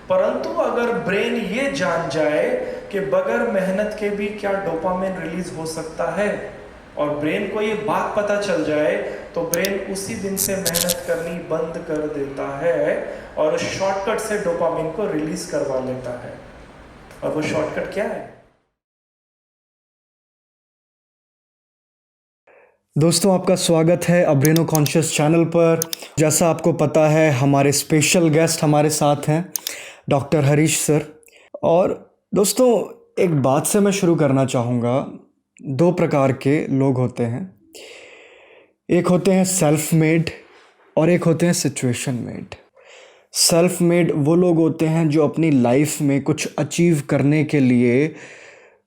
परंतु अगर ब्रेन ये जान जाए कि बगैर मेहनत के भी क्या डोपामिन रिलीज हो सकता है, और ब्रेन को ये बात पता चल जाए, तो ब्रेन उसी दिन से मेहनत करनी बंद कर देता है और शॉर्टकट से डोपामिन को रिलीज करवा लेता है। और वो शॉर्टकट क्या है? दोस्तों, आपका स्वागत है अब्रेनो कॉन्शियस चैनल पर। जैसा आपको पता है, हमारे स्पेशल गेस्ट हमारे साथ हैं डॉक्टर हरीश सर। और दोस्तों, एक बात से मैं शुरू करना चाहूँगा। दो प्रकार के लोग होते हैं, एक होते हैं सेल्फ मेड और एक होते हैं सिचुएशन मेड। सेल्फ मेड वो लोग होते हैं जो अपनी लाइफ में कुछ अचीव करने के लिए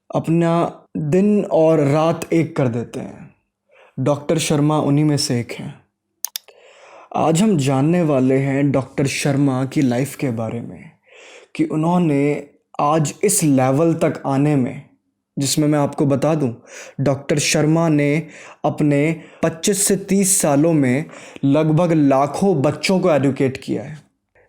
अपना दिन और रात एक कर देते हैं। डॉक्टर शर्मा उन्हीं में से एक हैं। आज हम जानने वाले हैं डॉक्टर शर्मा की लाइफ के बारे में कि उन्होंने आज इस लेवल तक आने में, जिसमें मैं आपको बता दूं, डॉक्टर शर्मा ने अपने 25 से 30 सालों में लगभग लाखों बच्चों को एडुकेट किया है।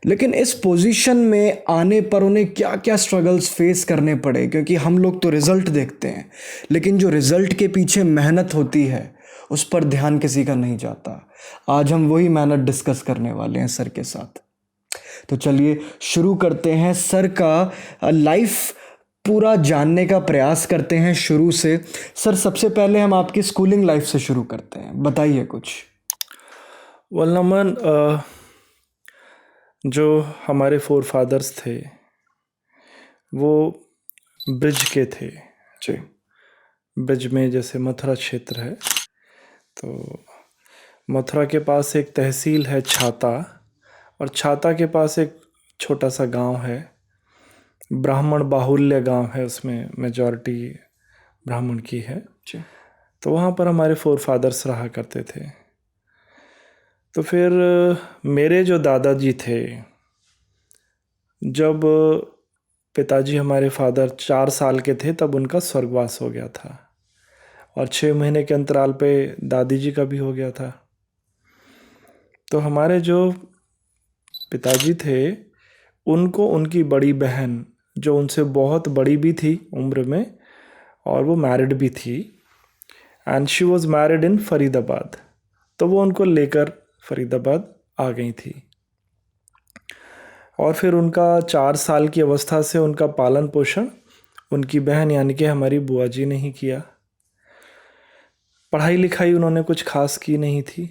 लेकिन इस पोजीशन में आने पर उन्हें क्या क्या स्ट्रगल्स फेस करने पड़े, क्योंकि हम लोग तो रिज़ल्ट देखते हैं, लेकिन जो रिज़ल्ट के पीछे मेहनत होती है उस पर ध्यान किसी का नहीं जाता। आज हम वही मेहनत डिस्कस करने वाले हैं सर के साथ। तो चलिए शुरू करते हैं। सर का लाइफ पूरा जानने का प्रयास करते हैं शुरू से। सर, सबसे पहले हम आपकी स्कूलिंग लाइफ से शुरू करते हैं, बताइए कुछ। नमन, जो हमारे फोर फादर्स थे वो ब्रिज के थे। जी। ब्रिज में जैसे मथुरा क्षेत्र है, तो मथुरा के पास एक तहसील है छाता, और छाता के पास एक छोटा सा गांव है, ब्राह्मण बाहुल्य गांव है, उसमें मेजॉरिटी ब्राह्मण की है। जी। तो वहाँ पर हमारे फोर फादर्स रहा करते थे। तो फिर मेरे जो दादाजी थे, जब पिताजी हमारे फादर 4 साल के थे तब उनका स्वर्गवास हो गया था, और 6 महीने के अंतराल पे दादी जी का भी हो गया था। तो हमारे जो पिताजी थे, उनको उनकी बड़ी बहन, जो उनसे बहुत बड़ी भी थी उम्र में और वो मैरिड भी थी, and she was married in Faridabad, तो वो उनको लेकर फरीदाबाद आ गई थी। और फिर उनका 4 साल की अवस्था से उनका पालन पोषण उनकी बहन यानी कि हमारी बुआ जी ने ही किया। पढ़ाई लिखाई उन्होंने कुछ खास की नहीं थी,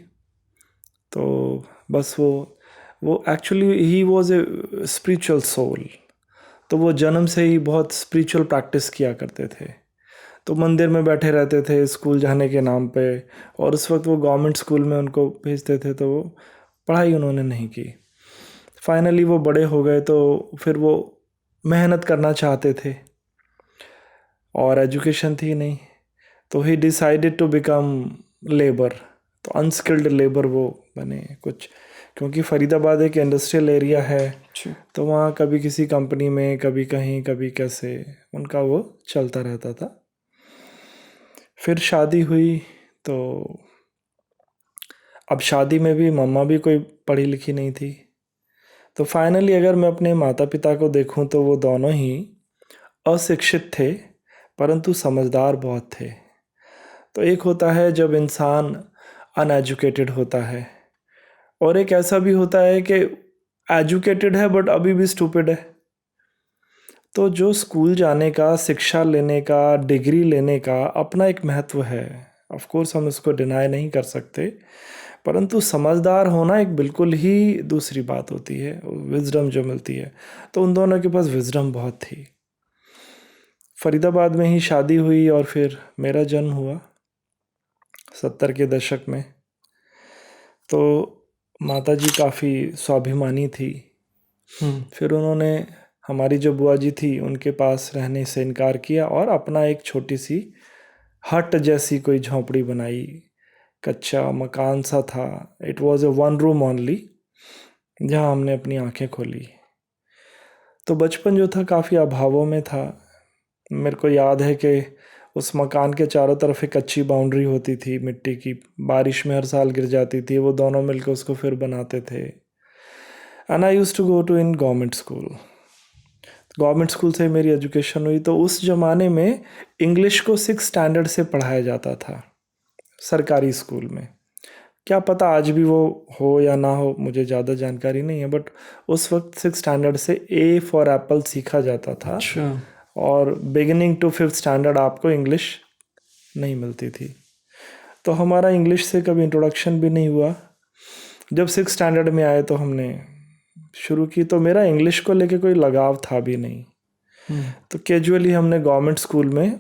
तो बस वो actually he was a spiritual soul. तो वो जन्म से ही बहुत स्पिरिचुअल प्रैक्टिस किया करते थे, तो मंदिर में बैठे रहते थे स्कूल जाने के नाम पे, और उस वक्त वो गवर्नमेंट स्कूल में उनको भेजते थे, तो वो पढ़ाई उन्होंने नहीं की। फाइनली वो बड़े हो गए, तो फिर वो मेहनत करना चाहते थे और एजुकेशन थी नहीं, तो he decided to become labour. तो अनस्किल्ड लेबर वो बने कुछ, क्योंकि फरीदाबाद एक इंडस्ट्रियल एरिया है, तो वहाँ कभी किसी कंपनी में, कभी कहीं, कभी कैसे, उनका वो चलता रहता था। फिर शादी हुई, तो अब शादी में भी मम्मा भी कोई पढ़ी लिखी नहीं थी। तो फाइनली अगर मैं अपने माता पिता को देखूं तो वो दोनों ही अशिक्षित थे, परंतु समझदार बहुत थे। तो एक होता है जब इंसान अनएजुकेटेड होता है, और एक ऐसा भी होता है कि एजुकेटेड है बट अभी भी स्टूपिड है। तो जो स्कूल जाने का, शिक्षा लेने का, डिग्री लेने का अपना एक महत्व है, ऑफ कोर्स हम इसको डिनाई नहीं कर सकते, परंतु समझदार होना एक बिल्कुल ही दूसरी बात होती है, विजडम जो मिलती है। तो उन दोनों के पास विजडम बहुत थी। फरीदाबाद में ही शादी हुई और फिर मेरा जन्म हुआ 70 के दशक में। तो माताजी काफ़ी स्वाभिमानी थी। फिर उन्होंने हमारी जो बुआ जी थी उनके पास रहने से इनकार किया और अपना एक छोटी सी हट जैसी कोई झोंपड़ी बनाई, कच्चा मकान सा था। It was a 1 room only, जहाँ हमने अपनी आंखें खोली। तो बचपन जो था काफ़ी अभावों में था। मेरे को याद है कि उस मकान के चारों तरफ एक अच्छी बाउंड्री होती थी मिट्टी की, बारिश में हर साल गिर जाती थी, वो दोनों मिलकर उसको फिर बनाते थे। And I used to go to in government school. Government school से मेरी एजुकेशन हुई। तो उस ज़माने में इंग्लिश को 6 स्टैंडर्ड से पढ़ाया जाता था सरकारी स्कूल में। क्या पता आज भी वो हो या ना हो, मुझे ज़्यादा जानकारी नहीं है, बट उस वक्त 6 स्टैंडर्ड से ए फॉर एप्पल सीखा जाता था। अच्छा। और बिगिनिंग टू 5th स्टैंडर्ड आपको इंग्लिश नहीं मिलती थी। तो हमारा इंग्लिश से कभी इंट्रोडक्शन भी नहीं हुआ। जब 6 स्टैंडर्ड में आए तो हमने शुरू की, तो मेरा इंग्लिश को लेके कोई लगाव था भी नहीं। तो कैजुअली हमने गवर्नमेंट स्कूल में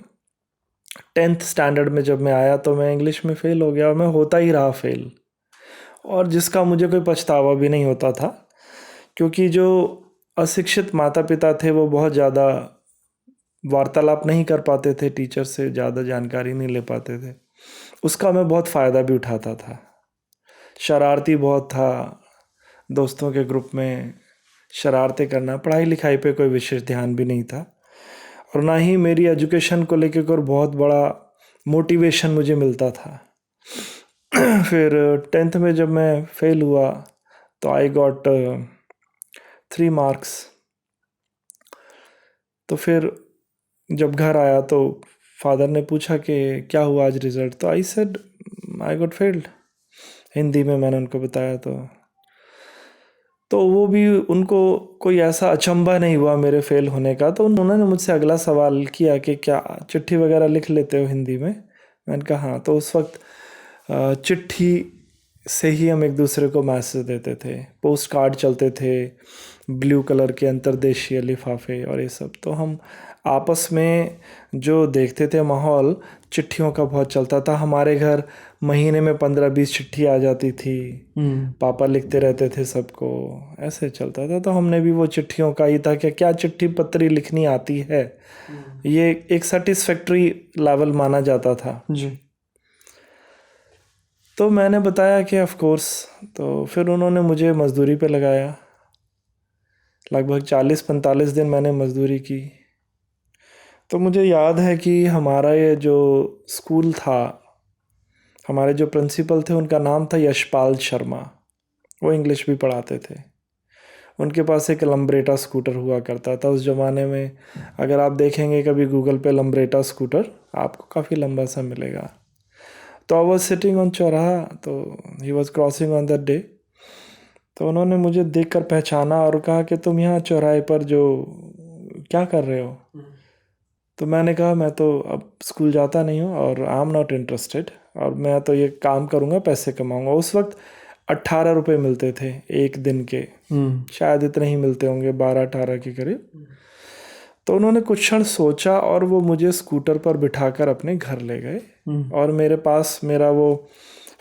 10th स्टैंडर्ड में जब मैं आया तो मैं इंग्लिश में फ़ेल हो गया, और मैं होता ही रहा फ़ेल, और जिसका मुझे कोई पछतावा भी नहीं होता था, क्योंकि जो अशिक्षित माता पिता थे वो बहुत ज़्यादा वार्तालाप नहीं कर पाते थे टीचर से, ज़्यादा जानकारी नहीं ले पाते थे। उसका मैं बहुत फ़ायदा भी उठाता था। शरारती बहुत था, दोस्तों के ग्रुप में शरारतें करना, पढ़ाई लिखाई पे कोई विशेष ध्यान भी नहीं था, और ना ही मेरी एजुकेशन को लेकर कोई बहुत बड़ा मोटिवेशन मुझे मिलता था। फिर 10th में जब मैं फेल हुआ तो आई गॉट 3 मार्क्स। तो फिर जब घर आया तो फादर ने पूछा कि क्या हुआ आज रिज़ल्ट, तो I said I got failed. Hindi में मैंने उनको बताया। तो वो भी, उनको कोई ऐसा अचंभा नहीं हुआ मेरे फेल होने का। तो उन्होंने मुझसे अगला सवाल किया कि क्या चिट्ठी वगैरह लिख लेते हो हिंदी में। मैंने कहा हाँ। तो उस वक्त चिट्ठी से ही हम एक दूसरे को मैसेज देते थे, पोस्ट कार्ड चलते थे, ब्लू कलर के अंतर्देशीय लिफाफे और ये सब। तो हम आपस में जो देखते थे माहौल, चिट्ठियों का बहुत चलता था। हमारे घर महीने में 15-20 चिट्ठी आ जाती थी। पापा लिखते रहते थे सबको, ऐसे चलता था। तो हमने भी वो चिट्ठियों का ही था कि क्या चिट्ठी पत्री लिखनी आती है, ये एक सेटिस्फैक्ट्री लेवल माना जाता था जी। तो मैंने बताया कि ऑफ कोर्स। तो फिर उन्होंने मुझे मज़दूरी पे लगाया। लगभग 40-45 दिन मैंने मज़दूरी की। तो मुझे याद है कि हमारा ये जो स्कूल था, हमारे जो प्रिंसिपल थे उनका नाम था यशपाल शर्मा। वो इंग्लिश भी पढ़ाते थे। उनके पास एक लम्ब्रेटा स्कूटर हुआ करता था उस ज़माने में। अगर आप देखेंगे कभी गूगल पे लम्ब्रेटा स्कूटर, आपको काफ़ी लंबा सा मिलेगा। तो आई वॉज सिटिंग ऑन चौराहा, तो he was crossing on that day. तो उन्होंने मुझे देखकर पहचाना और कहा कि तुम यहाँ चौराहे पर जो क्या कर रहे हो। तो मैंने कहा मैं तो अब स्कूल जाता नहीं हूँ और आई एम नॉट इंटरेस्टेड, और मैं तो ये काम करूँगा, पैसे कमाऊँगा। उस वक्त 18 रुपये मिलते थे एक दिन के, शायद इतने ही मिलते होंगे, 12-18 के करीब। तो उन्होंने कुछ क्षण सोचा और वो मुझे स्कूटर पर बिठाकर अपने घर ले गए, और मेरे पास मेरा वो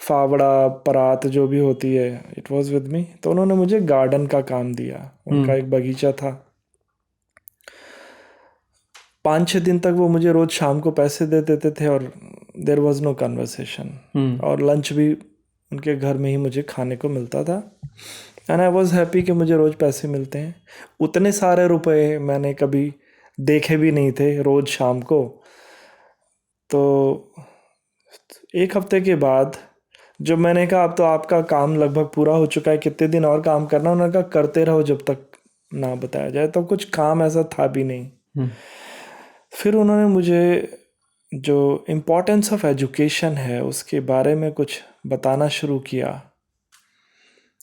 फावड़ा परात जो भी होती है, इट वाज विद मी। तो उन्होंने मुझे गार्डन का काम दिया। उनका एक बगीचा था। 5-6 दिन तक वो मुझे रोज़ शाम को पैसे दे देते थे, और देयर वाज नो कन्वर्सेशन, और लंच भी उनके घर में ही मुझे खाने को मिलता था। एंड आई वाज हैप्पी कि मुझे रोज़ पैसे मिलते हैं। उतने सारे रुपए मैंने कभी देखे भी नहीं थे रोज़ शाम को। तो एक हफ्ते के बाद जब मैंने कहा अब तो आपका काम लगभग पूरा हो चुका है, कितने दिन और काम करना, उन्होंने कहा करते रहो जब तक ना बताया जाए। तो कुछ काम ऐसा था भी नहीं। फिर उन्होंने मुझे जो इम्पोर्टेंस ऑफ एजुकेशन है उसके बारे में कुछ बताना शुरू किया,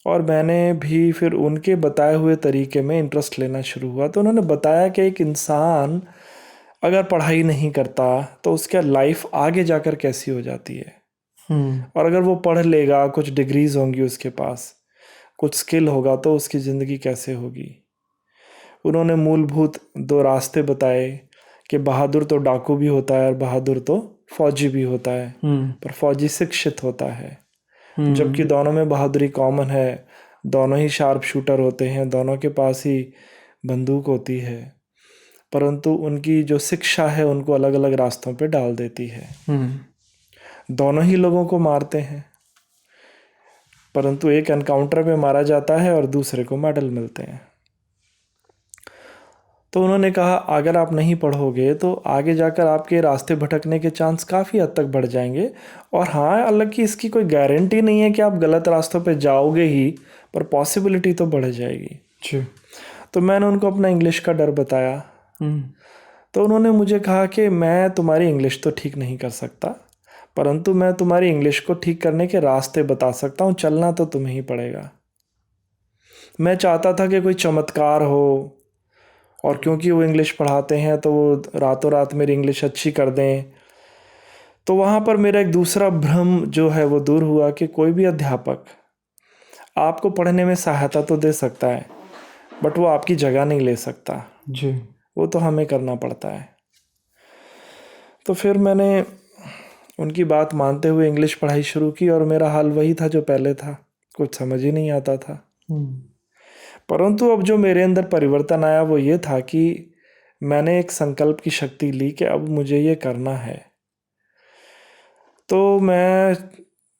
और मैंने भी फिर उनके बताए हुए तरीके में इंटरेस्ट लेना शुरू हुआ। तो उन्होंने बताया कि एक इंसान अगर पढ़ाई नहीं करता तो उसका लाइफ आगे जाकर कैसी हो जाती है, और अगर वो पढ़ लेगा, कुछ डिग्रीज होंगी उसके पास, कुछ स्किल होगा, तो उसकी ज़िंदगी कैसे होगी। उन्होंने मूलभूत 2 रास्ते बताए कि बहादुर तो डाकू भी होता है और बहादुर तो फौजी भी होता है, पर फौजी शिक्षित होता है। जबकि दोनों में बहादुरी कॉमन है, दोनों ही शार्प शूटर होते हैं, दोनों के पास ही बंदूक होती है, परंतु उनकी जो शिक्षा है उनको अलग अलग रास्तों पे डाल देती है। दोनों ही लोगों को मारते हैं, परंतु एक एनकाउंटर पे मारा जाता है और दूसरे को मेडल मिलते हैं। तो उन्होंने कहा अगर आप नहीं पढ़ोगे तो आगे जाकर आपके रास्ते भटकने के चांस काफ़ी हद तक बढ़ जाएंगे। और हाँ, हालांकि इसकी कोई गारंटी नहीं है कि आप गलत रास्तों पे जाओगे ही, पर पॉसिबिलिटी तो बढ़ जाएगी। जी। तो मैंने उनको अपना इंग्लिश का डर बताया। तो उन्होंने मुझे कहा कि मैं तुम्हारी इंग्लिश तो ठीक नहीं कर सकता, परंतु मैं तुम्हारी इंग्लिश को ठीक करने के रास्ते बता सकता हूँ, चलना तो तुम्हें ही पड़ेगा। मैं चाहता था कि कोई चमत्कार हो, और क्योंकि वो इंग्लिश पढ़ाते हैं तो वो रातों रात मेरी इंग्लिश अच्छी कर दें। तो वहाँ पर मेरा एक दूसरा भ्रम जो है वो दूर हुआ कि कोई भी अध्यापक आपको पढ़ने में सहायता तो दे सकता है, बट वो आपकी जगह नहीं ले सकता, जी। वो तो हमें करना पड़ता है। तो फिर मैंने उनकी बात मानते हुए इंग्लिश पढ़ाई शुरू की, और मेरा हाल वही था जो पहले था, कुछ समझ ही नहीं आता था। परंतु अब जो मेरे अंदर परिवर्तन आया वो ये था कि मैंने एक संकल्प की शक्ति ली कि अब मुझे ये करना है। तो मैं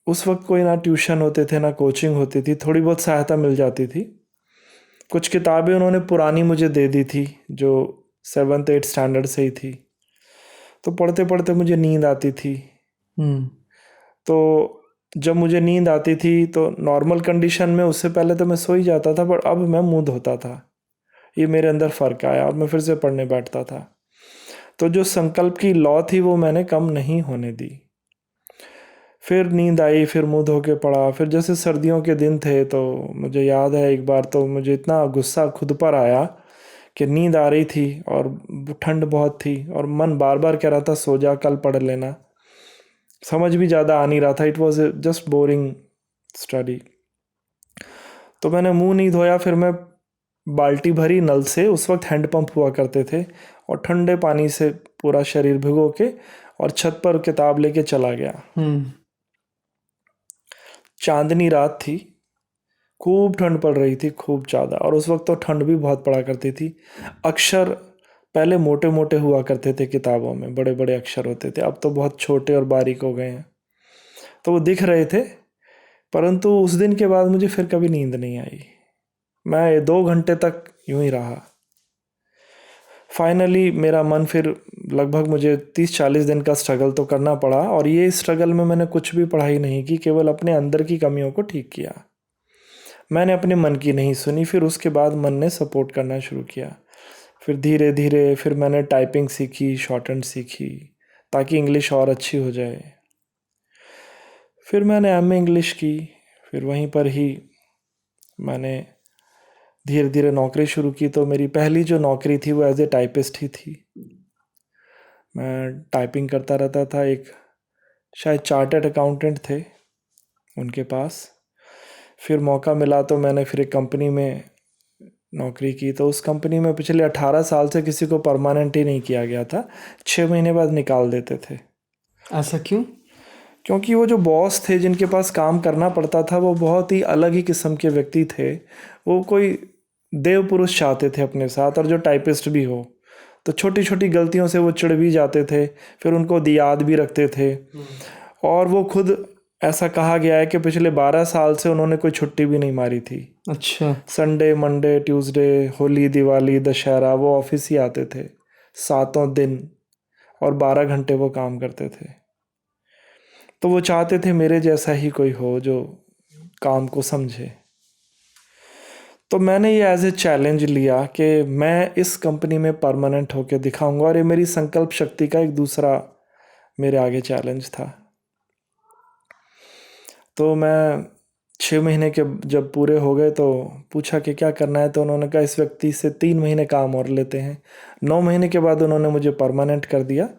उस वक्त कोई ना ट्यूशन होते थे ना कोचिंग होती थी, थोड़ी बहुत सहायता मिल जाती थी। कुछ किताबें उन्होंने पुरानी मुझे दे दी थी जो 7th 8th स्टैंडर्ड से ही थी, तो पढ़ते पढ़ते मुझे नींद आती थी। तो जब मुझे नींद आती थी तो नॉर्मल कंडीशन में उससे पहले तो मैं सो ही जाता था, पर अब मैं मुंह धोता था। ये मेरे अंदर फ़र्क आया और मैं फिर से पढ़ने बैठता था। तो जो संकल्प की लौ थी वो मैंने कम नहीं होने दी। फिर नींद आई, फिर मुंह धो के पढ़ा। फिर जैसे सर्दियों के दिन थे तो मुझे याद है एक बार तो मुझे इतना गुस्सा खुद पर आया कि नींद आ रही थी और ठंड बहुत थी और मन बार बार कह रहा था सो जा, कल पढ़ लेना। समझ भी ज़्यादा आ नहीं रहा था, it was just boring study. तो मैंने मुंह नहीं धोया, फिर मैं बाल्टी भरी नल से, उस वक्त हैंडपंप हुआ करते थे, और ठंडे पानी से पूरा शरीर भिगो के और छत पर किताब लेके चला गया। चांदनी रात थी, खूब ठंड पड़ रही थी, खूब ज़्यादा, और उस वक्त तो ठंड भी बहुत पड़ा करती थी। अक्षर पहले मोटे मोटे हुआ करते थे किताबों में, बड़े बड़े अक्षर होते थे, अब तो बहुत छोटे और बारीक हो गए हैं, तो वो दिख रहे थे। परंतु उस दिन के बाद मुझे फिर कभी नींद नहीं आई। मैं 2 घंटे तक यूं ही रहा। फाइनली मेरा मन फिर, लगभग मुझे 30-40 दिन का स्ट्रगल तो करना पड़ा, और ये स्ट्रगल में मैंने कुछ भी पढ़ाई नहीं की, केवल अपने अंदर की कमियों को ठीक किया। मैंने अपने मन की नहीं सुनी। फिर उसके बाद मन ने सपोर्ट करना शुरू किया। फिर धीरे धीरे फिर मैंने टाइपिंग सीखी, शॉर्ट हैंड सीखी, ताकि इंग्लिश और अच्छी हो जाए। फिर मैंने एमए इंग्लिश की। फिर वहीं पर ही मैंने धीरे धीरे नौकरी शुरू की। तो मेरी पहली जो नौकरी थी वो एज ए टाइपिस्ट ही थी। मैं टाइपिंग करता रहता था। एक शायद चार्टर्ड अकाउंटेंट थे उनके पास। फिर मौका मिला तो मैंने फिर एक कंपनी में नौकरी की। तो उस कंपनी में पिछले 18 साल से किसी को परमानेंट ही नहीं किया गया था, 6 महीने बाद निकाल देते थे। ऐसा क्यों? क्योंकि वो जो बॉस थे जिनके पास काम करना पड़ता था वो बहुत ही अलग ही किस्म के व्यक्ति थे। वो कोई देव पुरुष चाहते थे अपने साथ, और जो टाइपिस्ट भी हो तो छोटी छोटी गलतियों से वो चिढ़ भी जाते थे, फिर उनको याद भी रखते थे। और वो खुद, ऐसा कहा गया है कि पिछले 12 साल से उन्होंने कोई छुट्टी भी नहीं मारी थी। अच्छा। Sunday, Monday, Tuesday, Holi, Diwali, Dussehra, वो ऑफिस ही आते थे 7 दिन, और 12 घंटे वो काम करते थे। तो वो चाहते थे मेरे जैसा ही कोई हो जो काम को समझे। तो मैंने ये एज ए चैलेंज लिया कि मैं इस कंपनी में परमानेंट होकर दिखाऊंगा, और ये मेरी संकल्प शक्ति का एक दूसरा मेरे आगे चैलेंज था। तो मैं 6 महीने के जब पूरे हो गए तो पूछा कि क्या करना है। तो उन्होंने कहा इस व्यक्ति से 3 महीने काम और लेते हैं। 9 महीने के बाद उन्होंने मुझे परमानेंट कर दिया,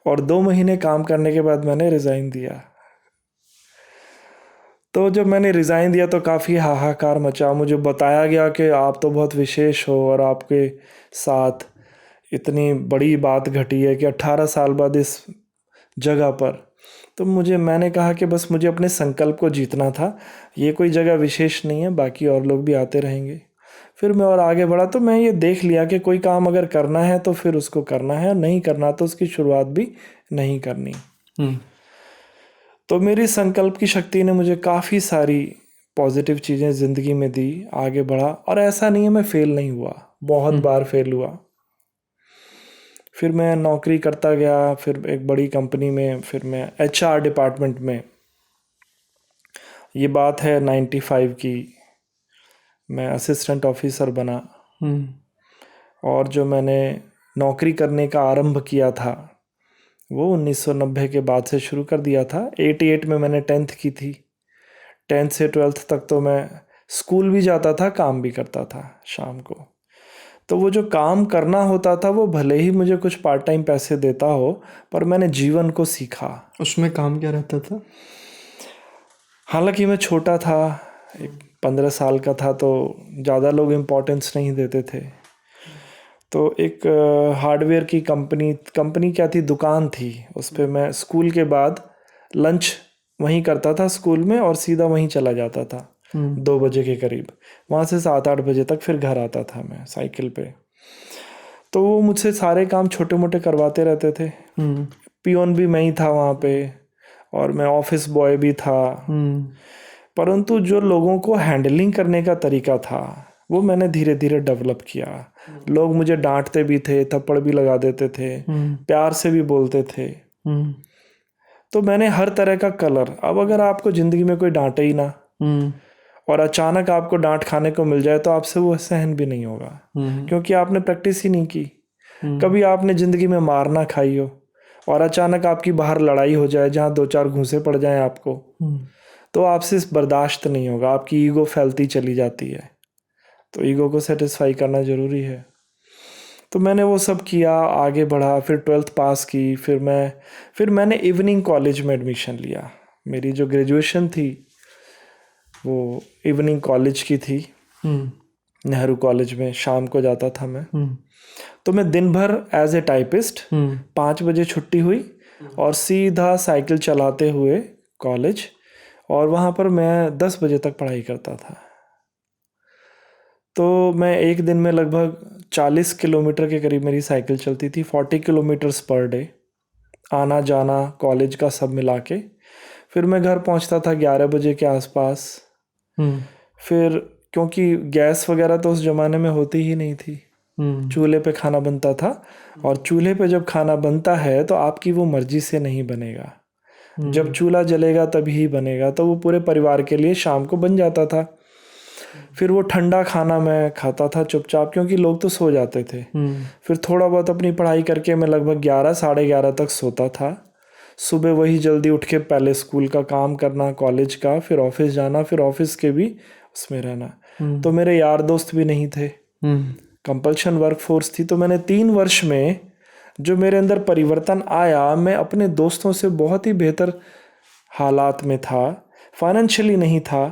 और 2 महीने काम करने के बाद मैंने रिज़ाइन दिया। तो जब मैंने रिज़ाइन दिया तो काफ़ी हाहाकार मचा। मुझे बताया गया कि आप तो बहुत विशेष हो, और आपके साथ इतनी बड़ी बात घटी है कि 18 साल बाद इस जगह पर। तो मैंने कहा कि बस मुझे अपने संकल्प को जीतना था, ये कोई जगह विशेष नहीं है, बाकी और लोग भी आते रहेंगे। फिर मैं और आगे बढ़ा। तो मैं ये देख लिया कि कोई काम अगर करना है तो फिर उसको करना है, और नहीं करना तो उसकी शुरुआत भी नहीं करनी। तो मेरी संकल्प की शक्ति ने मुझे काफ़ी सारी पॉजिटिव चीज़ें ज़िंदगी में दी, आगे बढ़ा। और ऐसा नहीं है मैं फेल नहीं हुआ, बहुत बार फेल हुआ। फिर मैं नौकरी करता गया, फिर एक बड़ी कंपनी में, फिर मैं एचआर डिपार्टमेंट में। ये बात है 95 की। मैं असिस्टेंट ऑफिसर बना। और जो मैंने नौकरी करने का आरंभ किया था वो 1990 के बाद से शुरू कर दिया था। 88 में मैंने 10th की थी। 10th से 12th तक तो मैं स्कूल भी जाता था, काम भी करता था शाम को। तो वो जो काम करना होता था वो भले ही मुझे कुछ पार्ट टाइम पैसे देता हो, पर मैंने जीवन को सीखा। उसमें काम क्या रहता था? हालांकि मैं छोटा था, 15 साल का था, तो ज़्यादा लोग इम्पोर्टेंस नहीं देते थे। तो एक हार्डवेयर की कंपनी क्या थी, दुकान थी, उस पर मैं स्कूल के बाद लंच वहीं करता था स्कूल में और सीधा वहीं चला जाता था 2 बजे के करीब। वहाँ से 7-8 बजे तक फिर घर आता था मैं साइकिल पे। तो वो मुझसे सारे काम छोटे मोटे करवाते रहते थे। पियोन भी मैं ही था वहाँ पे, और मैं ऑफिस बॉय भी था। परंतु जो लोगों को हैंडलिंग करने का तरीका था वो मैंने धीरे धीरे डेवलप किया। लोग मुझे डांटते भी थे, थप्पड़ भी लगा देते थे, प्यार से भी बोलते थे। तो मैंने हर तरह का कलर, अब अगर आपको ज़िंदगी में कोई डांटे ही ना और अचानक आपको डांट खाने को मिल जाए तो आपसे वो सहन भी नहीं होगा, क्योंकि आपने प्रैक्टिस ही नहीं की। कभी आपने ज़िंदगी में मार ना खाई हो और अचानक आपकी बाहर लड़ाई हो जाए जहाँ 2-4 घूंसे पड़ जाएं आपको, तो आपसे बर्दाश्त नहीं होगा, आपकी ईगो फैलती चली जाती है। तो ईगो को सेटिस्फाई करना ज़रूरी है। तो मैंने वो सब किया, आगे बढ़ा, फिर 12th पास की। फिर मैंने इवनिंग कॉलेज में एडमिशन लिया। मेरी जो ग्रेजुएशन थी वो इवनिंग कॉलेज की थी, नेहरू कॉलेज में शाम को जाता था मैं। तो मैं दिन भर एज ए टाइपिस्ट, 5 बजे छुट्टी हुई और सीधा साइकिल चलाते हुए कॉलेज, और वहाँ पर मैं 10 बजे तक पढ़ाई करता था। तो मैं एक दिन में लगभग 40 किलोमीटर के करीब मेरी साइकिल चलती थी, 40 किलोमीटर्स पर डे, आना जाना कॉलेज का सब मिला के। फिर मैं घर पहुंचता था 11 बजे के आसपास। फिर क्योंकि गैस वगैरह तो उस ज़माने में होती ही नहीं थी, चूल्हे पे खाना बनता था, और चूल्हे पे जब खाना बनता है तो आपकी वो मर्जी से नहीं बनेगा। जब चूल्हा जलेगा तभी ही बनेगा। तो वो पूरे परिवार के लिए शाम को बन जाता था। फिर वो ठंडा खाना मैं खाता था चुपचाप, क्योंकि लोग तो सो जाते थे। फिर थोड़ा बहुत अपनी पढ़ाई करके मैं लगभग 11 साढ़े 11 तक सोता था। सुबह वही जल्दी उठ के पहले स्कूल का काम करना, कॉलेज का, फिर ऑफिस जाना, फिर ऑफिस के भी उसमें रहना। तो मेरे यार दोस्त भी नहीं थे, कंपल्शन वर्क फोर्स थी। तो मैंने 3 वर्ष में जो मेरे अंदर परिवर्तन आया, मैं अपने दोस्तों से बहुत ही बेहतर हालात में था। फाइनेंशियली नहीं था,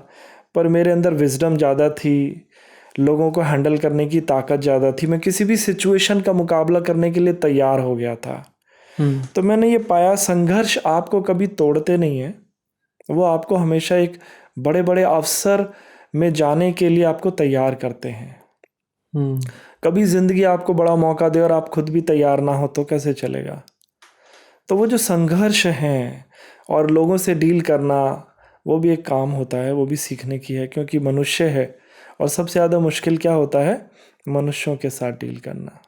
पर मेरे अंदर विजडम ज़्यादा थी, लोगों को हैंडल करने की ताकत ज़्यादा थी। मैं किसी भी सिचुएशन का मुकाबला करने के लिए तैयार हो गया था। तो मैंने ये पाया, संघर्ष आपको कभी तोड़ते नहीं है, वो आपको हमेशा एक बड़े बड़े अवसर में जाने के लिए आपको तैयार करते हैं। कभी ज़िंदगी आपको बड़ा मौका दे और आप खुद भी तैयार ना हो तो कैसे चलेगा। तो वो जो संघर्ष हैं और लोगों से डील करना, वो भी एक काम होता है, वो भी सीखने की है, क्योंकि मनुष्य है। और सबसे ज़्यादा मुश्किल क्या होता है, मनुष्यों के साथ डील करना।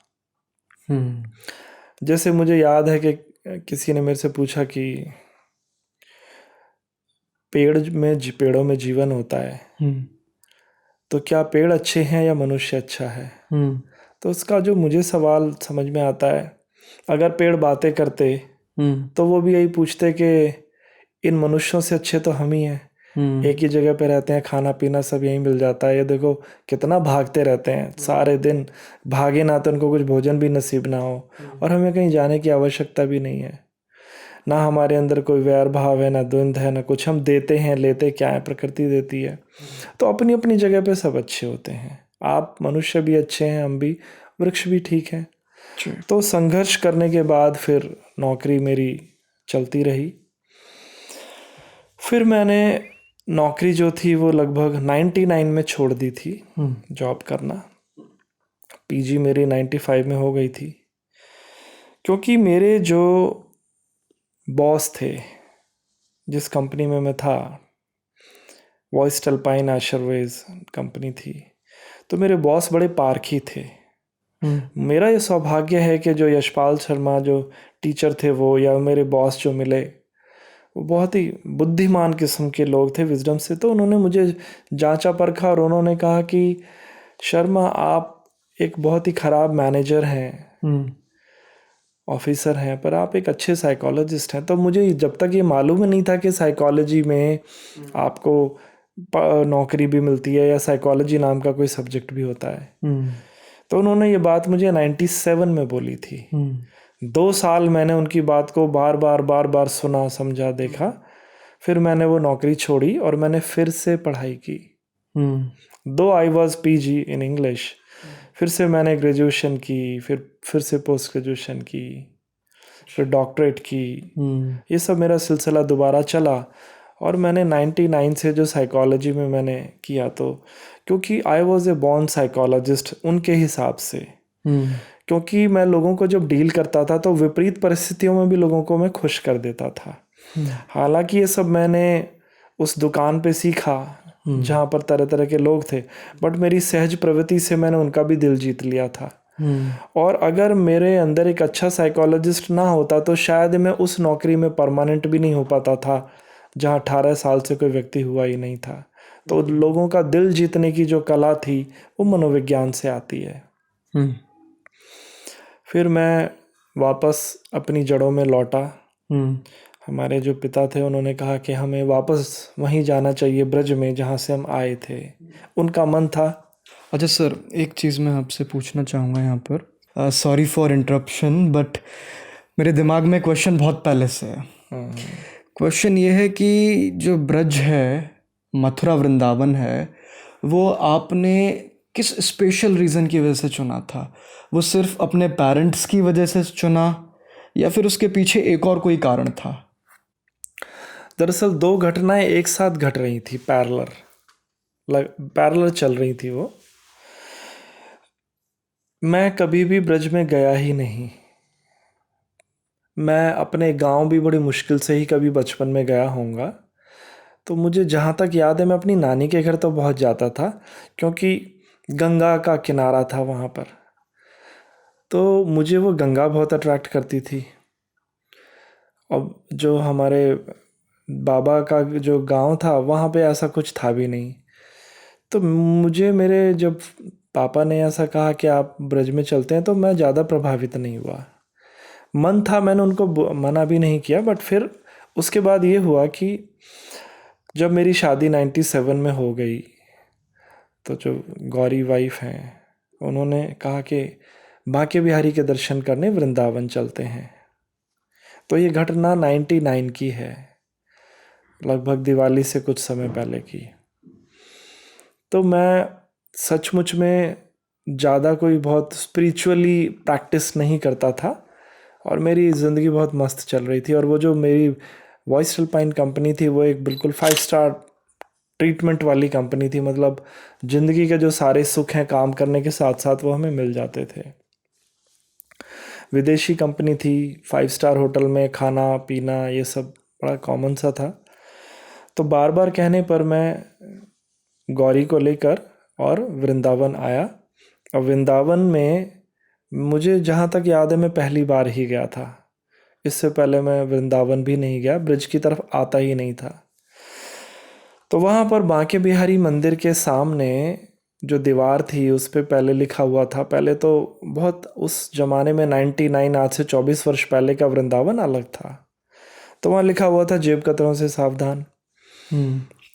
जैसे मुझे याद है कि किसी ने मेरे से पूछा कि पेड़ों में जीवन होता है, तो क्या पेड़ अच्छे हैं या मनुष्य अच्छा है। तो उसका जो मुझे सवाल समझ में आता है, अगर पेड़ बातें करते तो वो भी यही पूछते कि इन मनुष्यों से अच्छे तो हम ही हैं, एक ही जगह पे रहते हैं, खाना पीना सब यहीं मिल जाता है, ये देखो कितना भागते रहते हैं सारे दिन, भागे ना तो उनको कुछ भोजन भी नसीब ना हो, और हमें कहीं जाने की आवश्यकता भी नहीं है, ना हमारे अंदर कोई वैर भाव है, ना द्वंद्व है, ना कुछ। हम देते हैं, लेते क्या है, प्रकृति देती है। तो अपनी अपनी जगह पे सब अच्छे होते हैं, आप मनुष्य भी अच्छे हैं, हम भी, वृक्ष भी ठीक है। तो संघर्ष करने के बाद फिर नौकरी मेरी चलती रही। फिर मैंने नौकरी जो थी वो लगभग 99 में छोड़ दी थी जॉब करना। पीजी मेरी 95 में हो गई थी, क्योंकि मेरे जो बॉस थे, जिस कंपनी में मैं था, वॉइसटेल आशरवेज कंपनी थी, तो मेरे बॉस बड़े पारखी थे। मेरा ये सौभाग्य है कि जो यशपाल शर्मा जो टीचर थे वो, या मेरे बॉस जो मिले, वो बहुत ही बुद्धिमान किस्म के लोग थे, विजडम से। तो उन्होंने मुझे जांचा परखा और उन्होंने कहा कि शर्मा, आप एक बहुत ही ख़राब मैनेजर हैं, ऑफिसर हैं, पर आप एक अच्छे साइकोलॉजिस्ट हैं। तो मुझे जब तक ये मालूम ही नहीं था कि साइकोलॉजी में आपको नौकरी भी मिलती है या साइकोलॉजी नाम का कोई सब्जेक्ट भी होता है। तो उन्होंने ये बात मुझे 97 में बोली थी। 2 साल मैंने उनकी बात को बार बार सुना, समझा, देखा। फिर मैंने वो नौकरी छोड़ी और मैंने फिर से पढ़ाई की। दो I was PG in English, फिर से मैंने ग्रेजुएशन की, फिर से पोस्ट ग्रेजुएशन की, फिर डॉक्टरेट की। ये सब मेरा सिलसिला दोबारा चला। और मैंने 99 से जो साइकोलॉजी में मैंने किया, तो क्योंकि I was a born psychologist उनके हिसाब से, क्योंकि मैं लोगों को जब डील करता था तो विपरीत परिस्थितियों में भी लोगों को मैं खुश कर देता था। हालांकि ये सब मैंने उस दुकान पे सीखा जहाँ पर तरह तरह के लोग थे, बट मेरी सहज प्रवृत्ति से मैंने उनका भी दिल जीत लिया था। और अगर मेरे अंदर एक अच्छा साइकोलॉजिस्ट ना होता तो शायद मैं उस नौकरी में परमानेंट भी नहीं हो पाता था जहाँ 18 साल से कोई व्यक्ति हुआ ही नहीं था। तो लोगों का दिल जीतने की जो कला थी वो मनोविज्ञान से आती है। फिर मैं वापस अपनी जड़ों में लौटा। हमारे जो पिता थे उन्होंने कहा कि हमें वापस वहीं जाना चाहिए, ब्रज में, जहाँ से हम आए थे। उनका मन था। अच्छा सर, एक चीज़ मैं आपसे पूछना चाहूँगा यहाँ पर, सॉरी फॉर इंटरप्शन, बट मेरे दिमाग में क्वेश्चन बहुत पहले से है। क्वेश्चन ये है कि जो ब्रज है, मथुरा वृंदावन है, वो आपने किस स्पेशल रीज़न की वजह से चुना था? वो सिर्फ अपने पेरेंट्स की वजह से चुना या फिर उसके पीछे एक और कोई कारण था? दरअसल 2 घटनाएं एक साथ घट रही थी, पैरेलल चल रही थी वो। मैं कभी भी ब्रज में गया ही नहीं। मैं अपने गांव भी बड़ी मुश्किल से ही कभी बचपन में गया होऊंगा। तो मुझे जहाँ तक याद है मैं अपनी नानी के घर तो बहुत जाता था, क्योंकि गंगा का किनारा था वहाँ पर। तो मुझे वो गंगा बहुत अट्रैक्ट करती थी। अब जो हमारे बाबा का जो गांव था वहाँ पे ऐसा कुछ था भी नहीं। तो मुझे मेरे जब पापा ने ऐसा कहा कि आप ब्रज में चलते हैं, तो मैं ज़्यादा प्रभावित नहीं हुआ। मन था, मैंने उनको मना भी नहीं किया। बट फिर उसके बाद ये हुआ कि जब मेरी शादी 97 में हो गई, तो जो गौरी वाइफ हैं उन्होंने कहा कि बांके बिहारी के दर्शन करने वृंदावन चलते हैं। तो ये घटना 99 की है, लगभग दिवाली से कुछ समय पहले की। तो मैं सचमुच में ज़्यादा कोई बहुत स्पिरिचुअली प्रैक्टिस नहीं करता था और मेरी ज़िंदगी बहुत मस्त चल रही थी। और वो जो मेरी वॉइस अल्पाइन कंपनी थी वो एक बिल्कुल 5 स्टार ट्रीटमेंट वाली कंपनी थी। मतलब ज़िंदगी के जो सारे सुख हैं काम करने के साथ साथ वो हमें मिल जाते थे। विदेशी कंपनी थी, 5 स्टार होटल में खाना पीना ये सब बड़ा कॉमन सा था। तो बार बार कहने पर मैं गौरी को लेकर और वृंदावन आया। और वृंदावन में मुझे जहाँ तक याद है मैं पहली बार ही गया था। इससे पहले मैं वृंदावन भी नहीं गया, ब्रिज की तरफ आता ही नहीं था। तो वहाँ पर बांके बिहारी मंदिर के सामने जो दीवार थी उस पर पहले लिखा हुआ था, पहले तो बहुत उस ज़माने में 99 आज से 24 वर्ष पहले का वृंदावन अलग था। तो वहाँ लिखा हुआ था जेब कतरों से सावधान।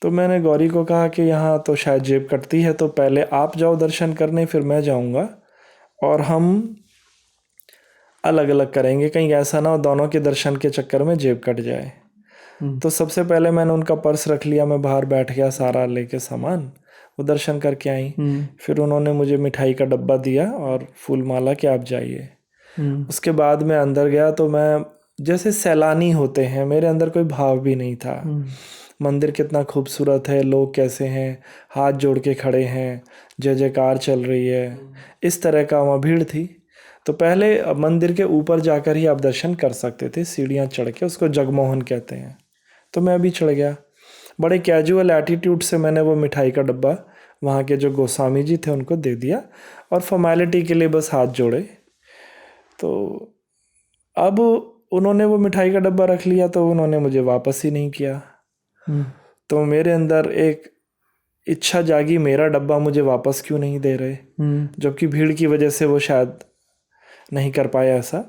तो मैंने गौरी को कहा कि यहाँ तो शायद जेब कटती है, तो पहले आप जाओ दर्शन करने, फिर मैं जाऊँगा और हम अलग अलग करेंगे, कहीं ऐसा ना हो दोनों के दर्शन के चक्कर में जेब कट जाए। तो सबसे पहले मैंने उनका पर्स रख लिया, मैं बाहर बैठ गया सारा लेके सामान, वो दर्शन करके आई। फिर उन्होंने मुझे मिठाई का डब्बा दिया और फूल माला कि आप जाइए। उसके बाद मैं अंदर गया तो मैं जैसे सैलानी होते हैं, मेरे अंदर कोई भाव भी नहीं था। मंदिर कितना खूबसूरत है, लोग कैसे हैं, हाथ जोड़ के खड़े हैं, जय जयकार चल रही है, इस तरह का वहाँ भीड़ थी। तो पहले मंदिर के ऊपर जाकर ही आप दर्शन कर सकते थे, सीढ़ियाँ चढ़ के, उसको जगमोहन कहते हैं। तो मैं भी चढ़ गया, बड़े कैजुअल एटीट्यूड से मैंने वो मिठाई का डब्बा वहाँ के जो गोस्वामी जी थे उनको दे दिया और फॉर्मेलिटी के लिए बस हाथ जोड़े। तो अब उन्होंने वो मिठाई का डब्बा रख लिया, तो उन्होंने मुझे वापस ही नहीं किया। तो मेरे अंदर इच्छा जागी मेरा डब्बा मुझे वापस क्यों नहीं दे रहे, जबकि भीड़ की वजह से वो शायद नहीं कर पाया ऐसा।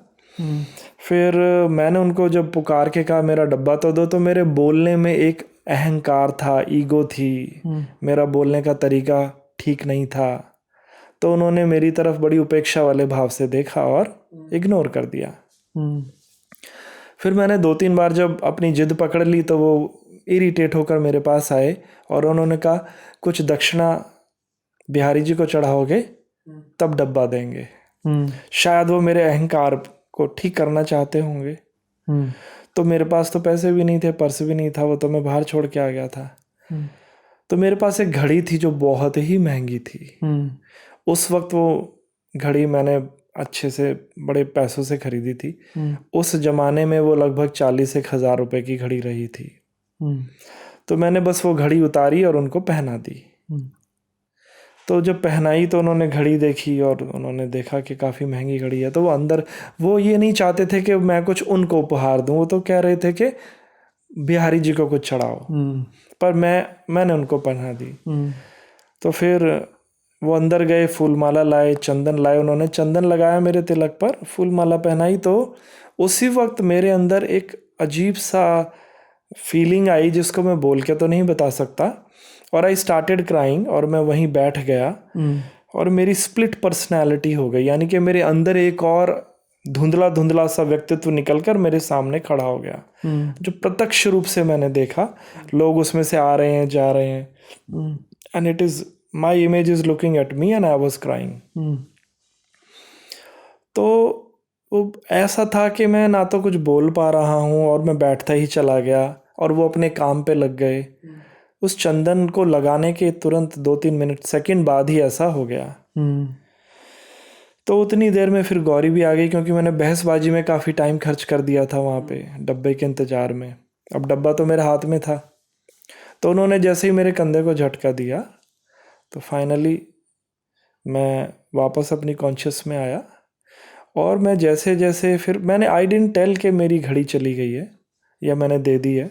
फिर मैंने उनको जब पुकार के कहा मेरा डब्बा तो दो, तो मेरे बोलने में एक अहंकार था, ईगो थी, मेरा बोलने का तरीका ठीक नहीं था। तो उन्होंने मेरी तरफ बड़ी उपेक्षा वाले भाव से देखा और इग्नोर कर दिया। फिर मैंने 2-3 बार जब अपनी जिद पकड़ ली तो वो इरिटेट होकर मेरे पास आए और उन्होंने कहा कुछ दक्षिणा बिहारी जी को चढ़ाओगे तब डब्बा देंगे। शायद वो मेरे अहंकार को ठीक करना चाहते होंगे। तो मेरे पास तो पैसे भी नहीं थे, पर्स भी नहीं था, वो तो मैं बाहर छोड़ के आ गया था। तो मेरे पास एक घड़ी थी जो बहुत ही महंगी थी। उस वक्त वो घड़ी मैंने अच्छे से बड़े पैसों से खरीदी थी। उस जमाने में वो लगभग 40-1,000 रुपए की घड़ी रही थी। तो मैंने बस वो घड़ी उतारी और उनको पहना दी। तो जब पहनाई तो उन्होंने घड़ी देखी और उन्होंने देखा कि काफ़ी महंगी घड़ी है। तो वो अंदर वो ये नहीं चाहते थे कि मैं कुछ उनको उपहार दूं, वो तो कह रहे थे कि बिहारी जी को कुछ चढ़ाओ। पर मैंने उनको पहना दी। तो फिर वो अंदर गए, फूल माला लाए, चंदन लाए, उन्होंने चंदन लगाया मेरे तिलक पर, फूल माला पहनाई। तो उसी वक्त मेरे अंदर एक अजीब सा फीलिंग आई जिसको मैं बोल के तो नहीं बता सकता, और आई स्टार्टेड क्राइंग, और मैं वहीं बैठ गया और मेरी स्प्लिट पर्सनैलिटी हो गई। यानी कि मेरे अंदर एक और धुंधला धुंधला सा व्यक्तित्व निकलकर मेरे सामने खड़ा हो गया, जो प्रत्यक्ष रूप से मैंने देखा। लोग उसमें से आ रहे हैं, जा रहे हैं, and it is my image is looking at me and I was crying. तो वो ऐसा था कि मैं ना तो कुछ बोल पा रहा हूँ और मैं बैठता ही चला गया और वो अपने काम पे लग गए। उस चंदन को लगाने के तुरंत 2-3 मिनट सेकंड बाद ही ऐसा हो गया। तो उतनी देर में फिर गौरी भी आ गई, क्योंकि मैंने बहसबाजी में काफ़ी टाइम खर्च कर दिया था वहाँ पे डब्बे के इंतज़ार में। अब डब्बा तो मेरे हाथ में था। तो उन्होंने जैसे ही मेरे कंधे को झटका दिया तो फाइनली मैं वापस अपनी कॉन्शियस में आया। और मैं जैसे जैसे फिर मैंने आई डिडंट टेल कि मेरी घड़ी चली गई है या मैंने दे दी है।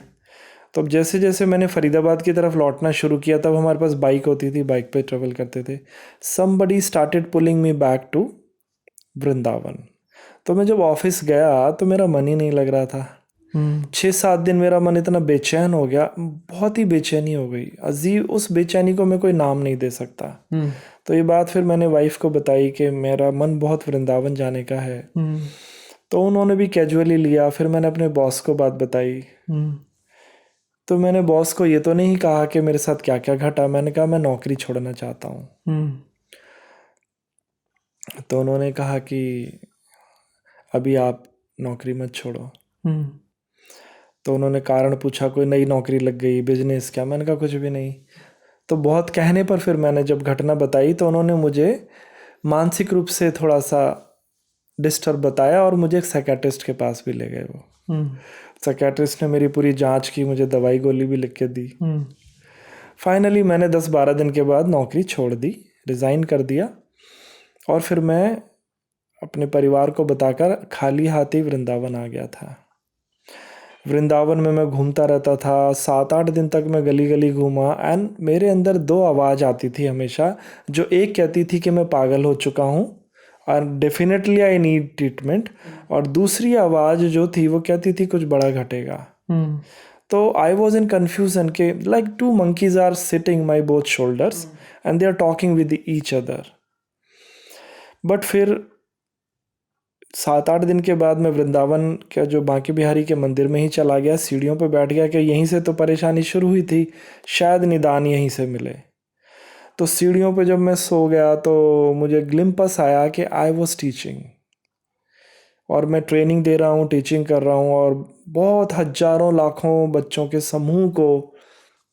तो अब जैसे जैसे मैंने फरीदाबाद की तरफ लौटना शुरू किया, तब हमारे पास बाइक होती थी, बाइक पे ट्रेवल करते थे। Somebody started pulling me back to Vrindavan. तो मैं जब ऑफिस गया तो मेरा मन ही नहीं लग रहा था। 6-7 दिन मेरा मन इतना बेचैन हो गया, बहुत ही बेचैनी हो गई, अजीब। उस बेचैनी को मैं कोई नाम नहीं दे सकता। तो ये बात फिर मैंने वाइफ को बताई कि मेरा मन बहुत वृंदावन जाने का है। तो उन्होंने भी कैजुअली लिया। फिर मैंने अपने बॉस को बात बताई। तो मैंने बॉस को ये तो नहीं कहा कि मेरे साथ क्या क्या घटा, मैंने कहा मैं नौकरी छोड़ना चाहता हूँ। तो उन्होंने कहा कि अभी आप नौकरी मत छोड़ो। तो उन्होंने कारण पूछा, कोई नई नौकरी लग गई, बिजनेस क्या? मैंने कहा कुछ भी नहीं। तो बहुत कहने पर फिर मैंने जब घटना बताई तो उन्होंने मुझे मानसिक रूप से थोड़ा सा डिस्टर्ब बताया और मुझे एक साइकियाट्रिस्ट के पास भी ले गए। वो साइकियाट्रिस्ट ने मेरी पूरी जांच की, मुझे दवाई गोली भी लिख के दी। फाइनली मैंने 10-12 दिन के बाद नौकरी छोड़ दी, रिज़ाइन कर दिया। और फिर मैं अपने परिवार को बताकर खाली हाथ ही वृंदावन आ गया था। वृंदावन में मैं घूमता रहता था। 7-8 दिन तक मैं गली गली घूमा। एंड मेरे अंदर 2 आवाज़ आती थी हमेशा, जो एक कहती थी कि मैं पागल हो चुका हूँ और डेफिनेटली आई नीड ट्रीटमेंट, और दूसरी आवाज़ जो थी वो कहती थी कुछ बड़ा घटेगा। तो आई वॉज इन कन्फ्यूजन के like 2 monkeys are sitting my both shoulders and they are talking with each other. But फिर 7-8 दिन के बाद मैं वृंदावन का जो बांके बिहारी के मंदिर में ही चला गया, सीढ़ियों पर बैठ गया कि यहीं से तो परेशानी शुरू हुई थी, शायद निदान यहीं से मिले। तो सीढ़ियों पे जब मैं सो गया तो मुझे ग्लिम्पस आया कि आई वॉज टीचिंग, और मैं ट्रेनिंग दे रहा हूँ, टीचिंग कर रहा हूँ, और बहुत हजारों लाखों बच्चों के समूह को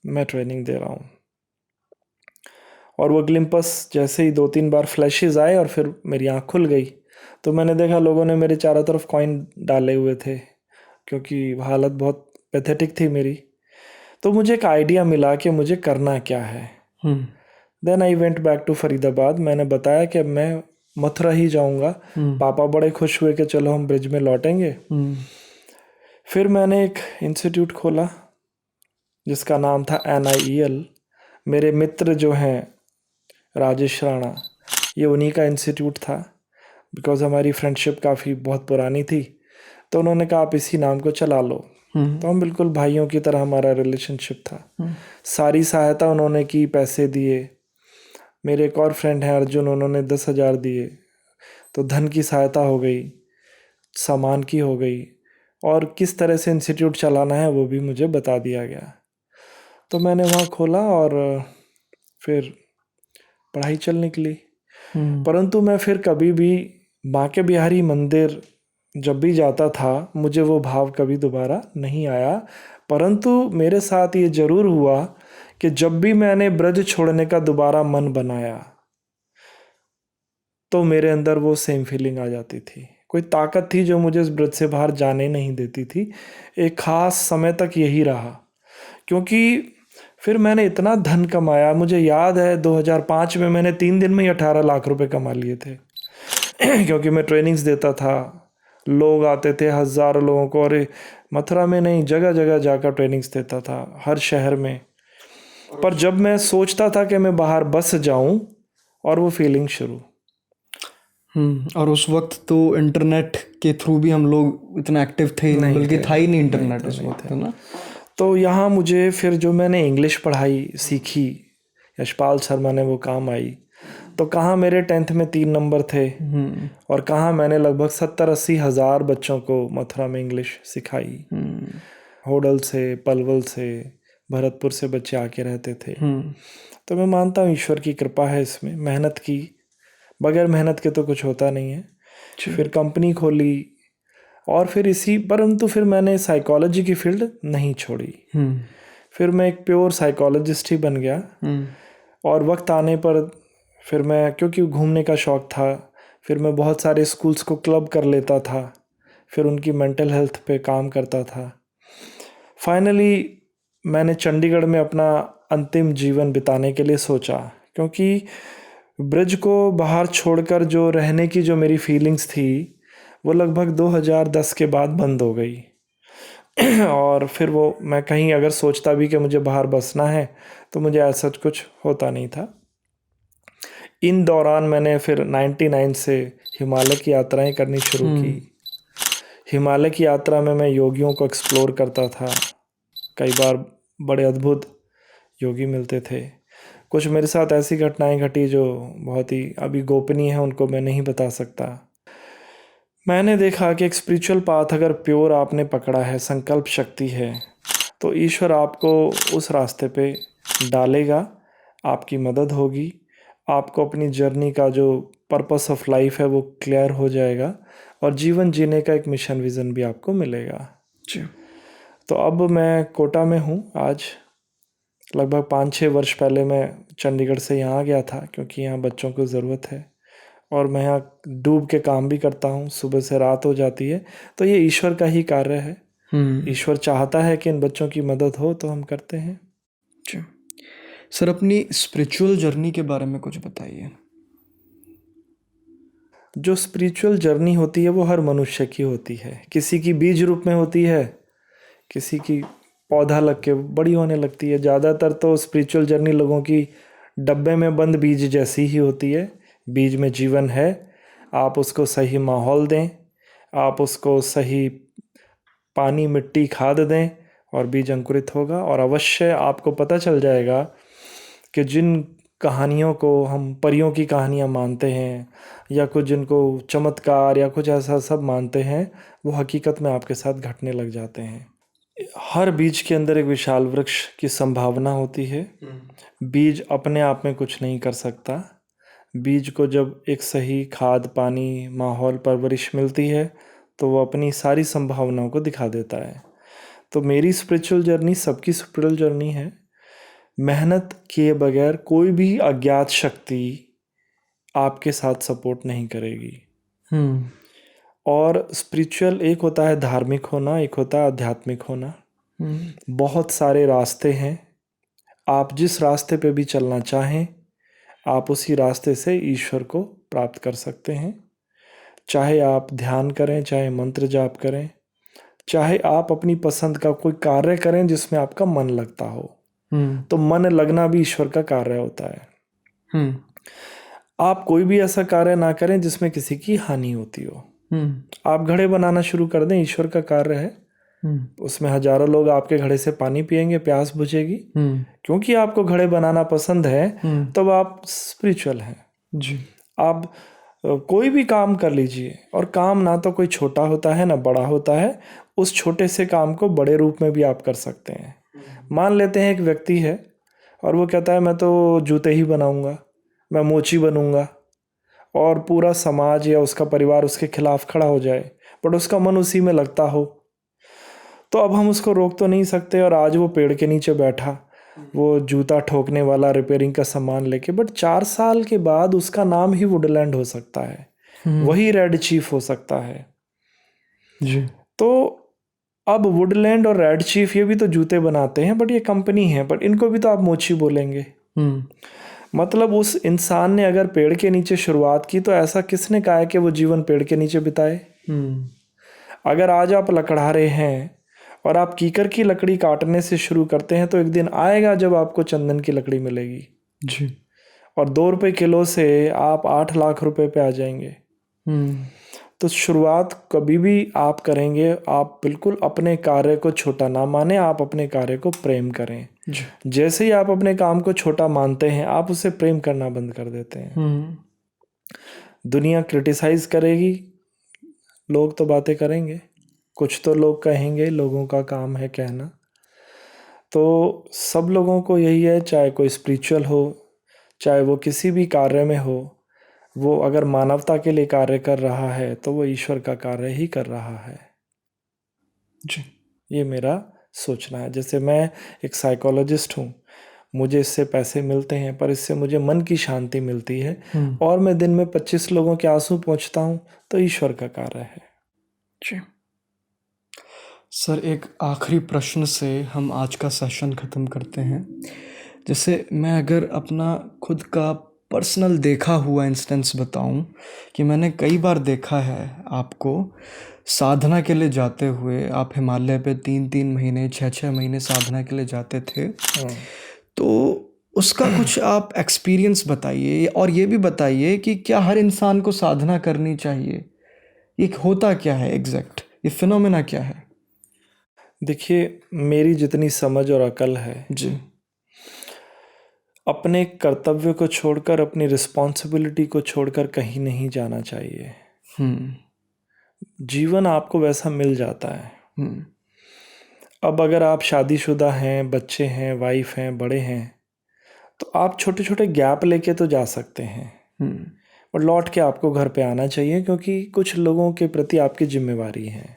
मैं ट्रेनिंग दे रहा हूँ। और वो ग्लिम्पस जैसे ही 2-3 बार फ्लैशेस आए और फिर मेरी आँख खुल गई, तो मैंने देखा लोगों ने मेरे चारों तरफ कॉइन डाले हुए थे, क्योंकि हालत बहुत पैथेटिक थी मेरी। तो मुझे एक आइडिया मिला कि मुझे करना क्या है। Then I went back to Faridabad. मैंने बताया कि मैं मथुरा ही जाऊंगा। पापा बड़े खुश हुए कि चलो हम ब्रिज में लौटेंगे। फिर मैंने एक इंस्टीट्यूट खोला जिसका नाम था NIEL, मेरे मित्र जो हैं राजेश राणा, ये उन्हीं का इंस्टीट्यूट था। बिकॉज हमारी फ्रेंडशिप काफ़ी बहुत पुरानी थी, तो उन्होंने कहा आप इसी नाम को चला लो। तो हम बिल्कुल भाइयों की तरह हमारा रिलेशनशिप था। सारी सहायता उन्होंने की, पैसे दिए। मेरे एक और फ्रेंड हैं अर्जुन, उन्होंने 10,000 दिए। तो धन की सहायता हो गई, सामान की हो गई, और किस तरह से इंस्टीट्यूट चलाना है वो भी मुझे बता दिया गया। तो मैंने वहाँ खोला और फिर पढ़ाई चल निकली। परंतु मैं फिर कभी भी बांके बिहारी मंदिर जब भी जाता था, मुझे वो भाव कभी दोबारा नहीं आया। परंतु मेरे साथ ये जरूर हुआ कि जब भी मैंने ब्रज छोड़ने का दोबारा मन बनाया, तो मेरे अंदर वो सेम फीलिंग आ जाती थी। कोई ताकत थी जो मुझे इस ब्रज से बाहर जाने नहीं देती थी। एक खास समय तक यही रहा, क्योंकि फिर मैंने इतना धन कमाया। मुझे याद है 2005 में मैंने 3 दिन में ही 18 लाख रुपए कमा लिए थे। क्योंकि मैं ट्रेनिंग्स देता था, लोग आते थे हज़ारों लोगों को, और मथुरा में नहीं, जगह जगह जाकर ट्रेनिंग्स देता था, हर शहर में। पर जब मैं सोचता था कि मैं बाहर बस जाऊं, और वो फीलिंग शुरू। और उस वक्त तो इंटरनेट के थ्रू भी हम लोग इतना एक्टिव थे नहीं, बल्कि था ही नहीं इंटरनेट उस वक्त, है ना। तो यहाँ मुझे फिर जो मैंने इंग्लिश पढ़ाई सीखी, यशपाल शर्मा ने वो काम आई। तो कहाँ मेरे 10th में 3 नंबर थे, और कहाँ मैंने लगभग 70-80 हज़ार बच्चों को मथुरा में इंग्लिश सिखाई। होडल से, पलवल से, भरतपुर से बच्चे आके रहते थे। तो मैं मानता हूँ ईश्वर की कृपा है इसमें, मेहनत की, बगैर मेहनत के तो कुछ होता नहीं है। फिर कंपनी खोली, और फिर परंतु फिर मैंने साइकोलॉजी की फील्ड नहीं छोड़ी। फिर मैं एक प्योर साइकोलॉजिस्ट ही बन गया। और वक्त आने पर फिर मैं, क्योंकि घूमने का शौक़ था, फिर मैं बहुत सारे स्कूल्स को क्लब कर लेता था, फिर उनकी मेंटल हेल्थ पे काम करता था। फाइनली मैंने चंडीगढ़ में अपना अंतिम जीवन बिताने के लिए सोचा, क्योंकि ब्रज को बाहर छोड़कर जो रहने की जो मेरी फीलिंग्स थी, वो लगभग 2010 के बाद बंद हो गई। और फिर वो मैं कहीं अगर सोचता भी कि मुझे बाहर बसना है, तो मुझे ऐसा कुछ होता नहीं था। इन दौरान मैंने फिर 99 से हिमालय की यात्राएं करनी शुरू की। हिमालय की यात्रा में मैं योगियों को एक्सप्लोर करता था। कई बार बड़े अद्भुत योगी मिलते थे। कुछ मेरे साथ ऐसी घटनाएं घटी जो बहुत ही अभी गोपनीय है, उनको मैं नहीं बता सकता। मैंने देखा कि एक स्पिरिचुअल पाथ अगर प्योर आपने पकड़ा है, संकल्प शक्ति है, तो ईश्वर आपको उस रास्ते पे डालेगा, आपकी मदद होगी, आपको अपनी जर्नी का जो पर्पस ऑफ लाइफ है वो क्लियर हो जाएगा, और जीवन जीने का एक मिशन विज़न भी आपको मिलेगा। तो अब मैं कोटा में हूँ आज। लगभग 5-6 वर्ष पहले मैं चंडीगढ़ से यहाँ आ गया था, क्योंकि यहाँ बच्चों को ज़रूरत है, और मैं यहाँ डूब के काम भी करता हूँ। सुबह से रात हो जाती है, तो ये ईश्वर का ही कार्य है। ईश्वर चाहता है कि इन बच्चों की मदद हो, तो हम करते हैं। सर, अपनी स्पिरिचुअल जर्नी के बारे में कुछ बताइए। जो स्पिरिचुअल जर्नी होती है वो हर मनुष्य की होती है। किसी की बीज रूप में होती है, किसी की पौधा लग के बड़ी होने लगती है। ज़्यादातर तो स्पिरिचुअल जर्नी लोगों की डब्बे में बंद बीज जैसी ही होती है। बीज में जीवन है, आप उसको सही माहौल दें, आप उसको सही पानी, मिट्टी, खाद दें, और बीज अंकुरित होगा। और अवश्य आपको पता चल जाएगा कि जिन कहानियों को हम परियों की कहानियाँ मानते हैं, या कुछ जिनको चमत्कार या कुछ ऐसा सब मानते हैं, वो हकीकत में आपके साथ घटने लग जाते हैं। हर बीज के अंदर एक विशाल वृक्ष की संभावना होती है। बीज अपने आप में कुछ नहीं कर सकता। बीज को जब एक सही खाद, पानी, माहौल, परवरिश मिलती है, तो वो अपनी सारी संभावनाओं को दिखा देता है। तो मेरी स्पिरिचुअल जर्नी सबकी स्पिरिचुअल जर्नी है। मेहनत किए बगैर कोई भी अज्ञात शक्ति आपके साथ सपोर्ट नहीं करेगी। और स्पिरिचुअल एक होता है धार्मिक होना, एक होता है आध्यात्मिक होना। बहुत सारे रास्ते हैं, आप जिस रास्ते पे भी चलना चाहें, आप उसी रास्ते से ईश्वर को प्राप्त कर सकते हैं। चाहे आप ध्यान करें, चाहे मंत्र जाप करें, चाहे आप अपनी पसंद का कोई कार्य करें जिसमें आपका मन लगता हो। तो मन लगना भी ईश्वर का कार्य होता है। आप कोई भी ऐसा कार्य ना करें जिसमें किसी की हानि होती हो। आप घड़े बनाना शुरू कर दें, ईश्वर का कार्य है। उसमें हजारों लोग आपके घड़े से पानी पिएंगे, प्यास बुझेगी। क्योंकि आपको घड़े बनाना पसंद है, तब आप स्पिरिचुअल हैं जी। आप कोई भी काम कर लीजिए, और काम ना तो कोई छोटा होता है ना बड़ा होता है। उस छोटे से काम को बड़े रूप में भी आप कर सकते हैं। मान लेते हैं एक व्यक्ति है और वो कहता है मैं तो जूते ही बनाऊंगा, मैं मोची बनूंगा, और पूरा समाज या उसका परिवार उसके खिलाफ खड़ा हो जाए, बट उसका मन उसी में लगता हो, तो अब हम उसको रोक तो नहीं सकते। और आज वो पेड़ के नीचे बैठा, वो जूता ठोकने वाला, रिपेयरिंग का सामान लेके, बट 4 साल के बाद उसका नाम ही वुडलैंड हो सकता है, वही रेड चीफ हो सकता है जी। तो अब वुडलैंड और रेड चीफ ये भी तो जूते बनाते हैं, बट ये कंपनी है, बट इनको भी तो आप मोची बोलेंगे। मतलब उस इंसान ने अगर पेड़ के नीचे शुरुआत की, तो ऐसा किसने कहा है कि वो जीवन पेड़ के नीचे बिताए। अगर आज आप लकड़हारे हैं और आप कीकर की लकड़ी काटने से शुरू करते हैं, तो एक दिन आएगा जब आपको चंदन की लकड़ी मिलेगी जी। और 2 रुपए किलो से आप 8 लाख रुपए पे आ जाएंगे। तो शुरुआत कभी भी आप करेंगे, आप बिल्कुल अपने कार्य को छोटा ना माने, आप अपने कार्य को प्रेम करें जी। जैसे ही आप अपने काम को छोटा मानते हैं, आप उसे प्रेम करना बंद कर देते हैं। दुनिया क्रिटिसाइज करेगी, लोग तो बातें करेंगे, कुछ तो लोग कहेंगे, लोगों का काम है कहना। तो सब लोगों को यही है, चाहे कोई स्पिरिचुअल हो, चाहे वो किसी भी कार्य में हो, वो अगर मानवता के लिए कार्य कर रहा है तो वो ईश्वर का कार्य ही कर रहा है जी। ये मेरा सोचना है। जैसे मैं एक साइकोलॉजिस्ट हूँ, मुझे इससे पैसे मिलते हैं, पर इससे मुझे मन की शांति मिलती है, और मैं दिन में 25 लोगों के आंसू पोंछता हूँ, तो ईश्वर का कार्य है जी। सर, एक आखिरी प्रश्न से हम आज का सेशन ख़त्म करते हैं। जैसे मैं अगर अपना खुद का पर्सनल देखा हुआ इंस्टेंस बताऊं, कि मैंने कई बार देखा है आपको साधना के लिए जाते हुए। आप हिमालय पे 3-3 महीने 6-6 महीने साधना के लिए जाते थे, तो उसका कुछ आप एक्सपीरियंस बताइए, और ये भी बताइए कि क्या हर इंसान को साधना करनी चाहिए, ये होता क्या है एग्जैक्ट, ये फिनोमेना क्या है? देखिए, मेरी जितनी समझ और अकल है जी, अपने कर्तव्य को छोड़कर, अपनी रिस्पॉन्सिबिलिटी को छोड़कर कहीं नहीं जाना चाहिए। जीवन आपको वैसा मिल जाता है। अब अगर आप शादीशुदा हैं, बच्चे हैं, वाइफ हैं, बड़े हैं, तो आप छोटे छोटे गैप लेके तो जा सकते हैं, और लौट के आपको घर पे आना चाहिए, क्योंकि कुछ लोगों के प्रति आपकी जिम्मेवारी है।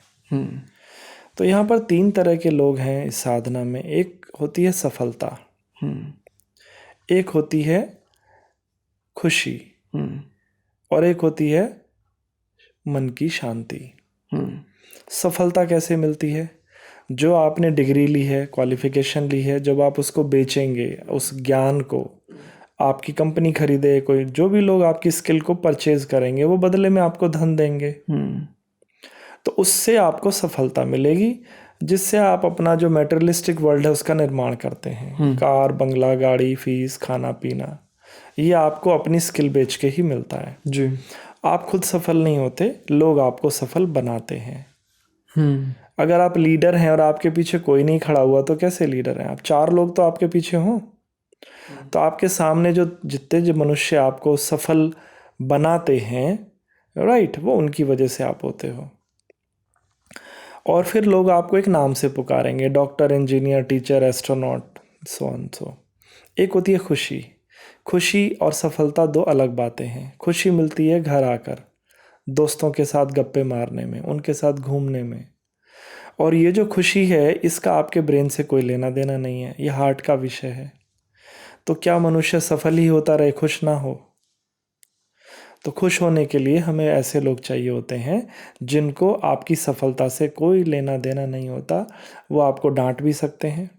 तो यहाँ पर 3 तरह के लोग हैं इस साधना में। एक होती है सफलता, एक होती है खुशी, और एक होती है मन की शांति। सफलता कैसे मिलती है? जो आपने डिग्री ली है, क्वालिफिकेशन ली है, जब आप उसको बेचेंगे, उस ज्ञान को, आपकी कंपनी खरीदे, कोई जो भी लोग आपकी स्किल को परचेज करेंगे, वो बदले में आपको धन देंगे, तो उससे आपको सफलता मिलेगी, जिससे आप अपना जो मेटेरियलिस्टिक वर्ल्ड है उसका निर्माण करते हैं। कार, बंगला, गाड़ी, फीस, खाना पीना, ये आपको अपनी स्किल बेच के ही मिलता है जी। आप खुद सफल नहीं होते, लोग आपको सफल बनाते हैं। अगर आप लीडर हैं और आपके पीछे कोई नहीं खड़ा हुआ, तो कैसे लीडर हैं आप? 4 लोग तो आपके पीछे हों, तो आपके सामने जो जितने जो मनुष्य आपको सफल बनाते हैं, राइट, वो उनकी वजह से आप होते हो। और फिर लोग आपको एक नाम से पुकारेंगे, doctor, engineer, teacher, astronaut, so on so. एक होती है खुशी। खुशी और सफलता 2 अलग बातें हैं। खुशी मिलती है घर आकर, दोस्तों के साथ गप्पे मारने में, उनके साथ घूमने में, और ये जो खुशी है, इसका आपके ब्रेन से कोई लेना देना नहीं है, ये हार्ट का विषय है। तो क्या मनुष्य सफल ही होता रहे, खुश ना हो? तो खुश होने के लिए हमें ऐसे लोग चाहिए होते हैं जिनको आपकी सफलता से कोई लेना देना नहीं होता। वो आपको डांट भी सकते हैं।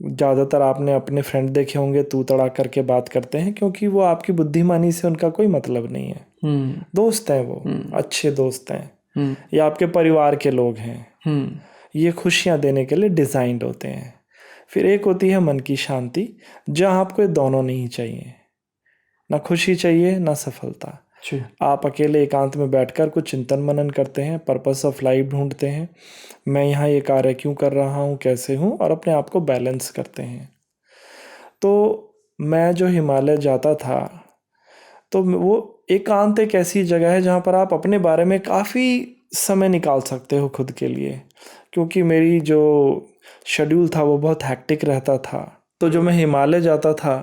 ज़्यादातर आपने अपने फ्रेंड देखे होंगे, तू तड़ा करके बात करते हैं, क्योंकि वो आपकी बुद्धिमानी से उनका कोई मतलब नहीं है। दोस्त हैं वो, अच्छे दोस्त हैं, या आपके परिवार के लोग हैं। ये खुशियाँ देने के लिए डिज़ाइंड होते हैं। फिर एक होती है मन की शांति, जहाँ आपको ये दोनों नहीं चाहिए, ना खुशी चाहिए ना सफलता। जी। आप अकेले एकांत में बैठकर कुछ चिंतन मनन करते हैं, पर्पस ऑफ लाइफ ढूंढते हैं, मैं यहाँ ये कार्य क्यों कर रहा हूँ, कैसे हूँ, और अपने आप को बैलेंस करते हैं। तो मैं जो हिमालय जाता था, तो वो एकांत एक ऐसी जगह है जहाँ पर आप अपने बारे में काफ़ी समय निकाल सकते हो खुद के लिए, क्योंकि मेरी जो शेड्यूल था वो बहुत हैक्टिक रहता था। तो जो मैं हिमालय जाता था,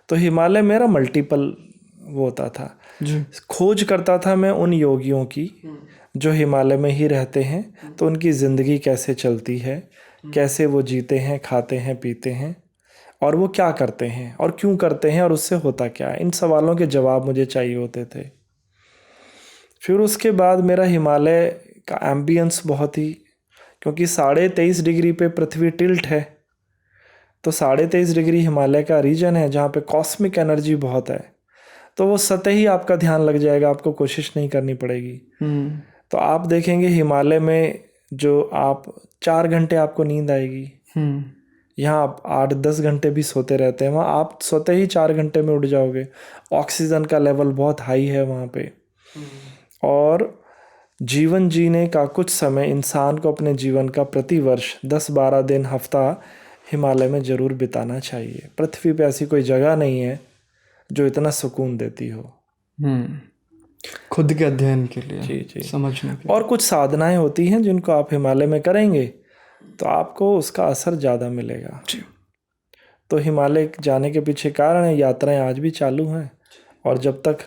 तो हिमालय मेरा मल्टीपल वो होता था, जी। खोज करता था मैं उन योगियों की जो हिमालय में ही रहते हैं, तो उनकी ज़िंदगी कैसे चलती है, कैसे वो जीते हैं, खाते हैं, पीते हैं, और वो क्या करते हैं और क्यों करते हैं और उससे होता क्या है। इन सवालों के जवाब मुझे चाहिए होते थे। फिर उसके बाद मेरा हिमालय का एम्बियंस बहुत ही, क्योंकि 23.5 डिग्री पे पृथ्वी टिल्ट है, तो 23.5 डिग्री हिमालय का रीजन है जहाँ पे कॉस्मिक एनर्जी बहुत है, तो वो सतही आपका ध्यान लग जाएगा, आपको कोशिश नहीं करनी पड़ेगी। तो आप देखेंगे हिमालय में जो आप 4 घंटे आपको नींद आएगी, यहाँ आप 8-10 घंटे भी सोते रहते हैं, वहाँ आप सोते ही 4 घंटे में उठ जाओगे। ऑक्सीजन का लेवल बहुत हाई है वहाँ पे। और जीवन जीने का कुछ समय इंसान को अपने जीवन का प्रतिवर्ष 10-12 दिन, हफ्ता हिमालय में ज़रूर बिताना चाहिए। पृथ्वी पे ऐसी कोई जगह नहीं है जो इतना सुकून देती हो। खुद के अध्ययन के लिए, जी जी, समझने के और कुछ साधनाएं होती हैं जिनको आप हिमालय में करेंगे तो आपको उसका असर ज़्यादा मिलेगा। जी। तो हिमालय जाने के पीछे कारण है, यात्राएं आज भी चालू हैं, और जब तक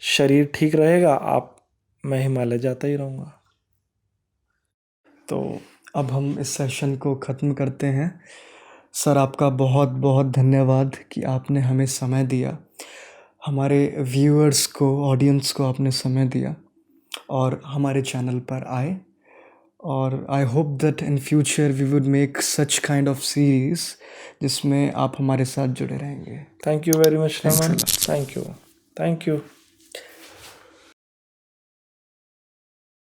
शरीर ठीक रहेगा मैं हिमालय जाता ही रहूँगा। तो अब हम इस सेशन को ख़त्म करते हैं। सर, आपका बहुत बहुत धन्यवाद कि आपने हमें समय दिया, हमारे व्यूअर्स को, ऑडियंस को आपने समय दिया और हमारे चैनल पर आए। और I hope that in future we would make such kind of series जिसमें आप हमारे साथ जुड़े रहेंगे। Thank you very much Raman, thank you.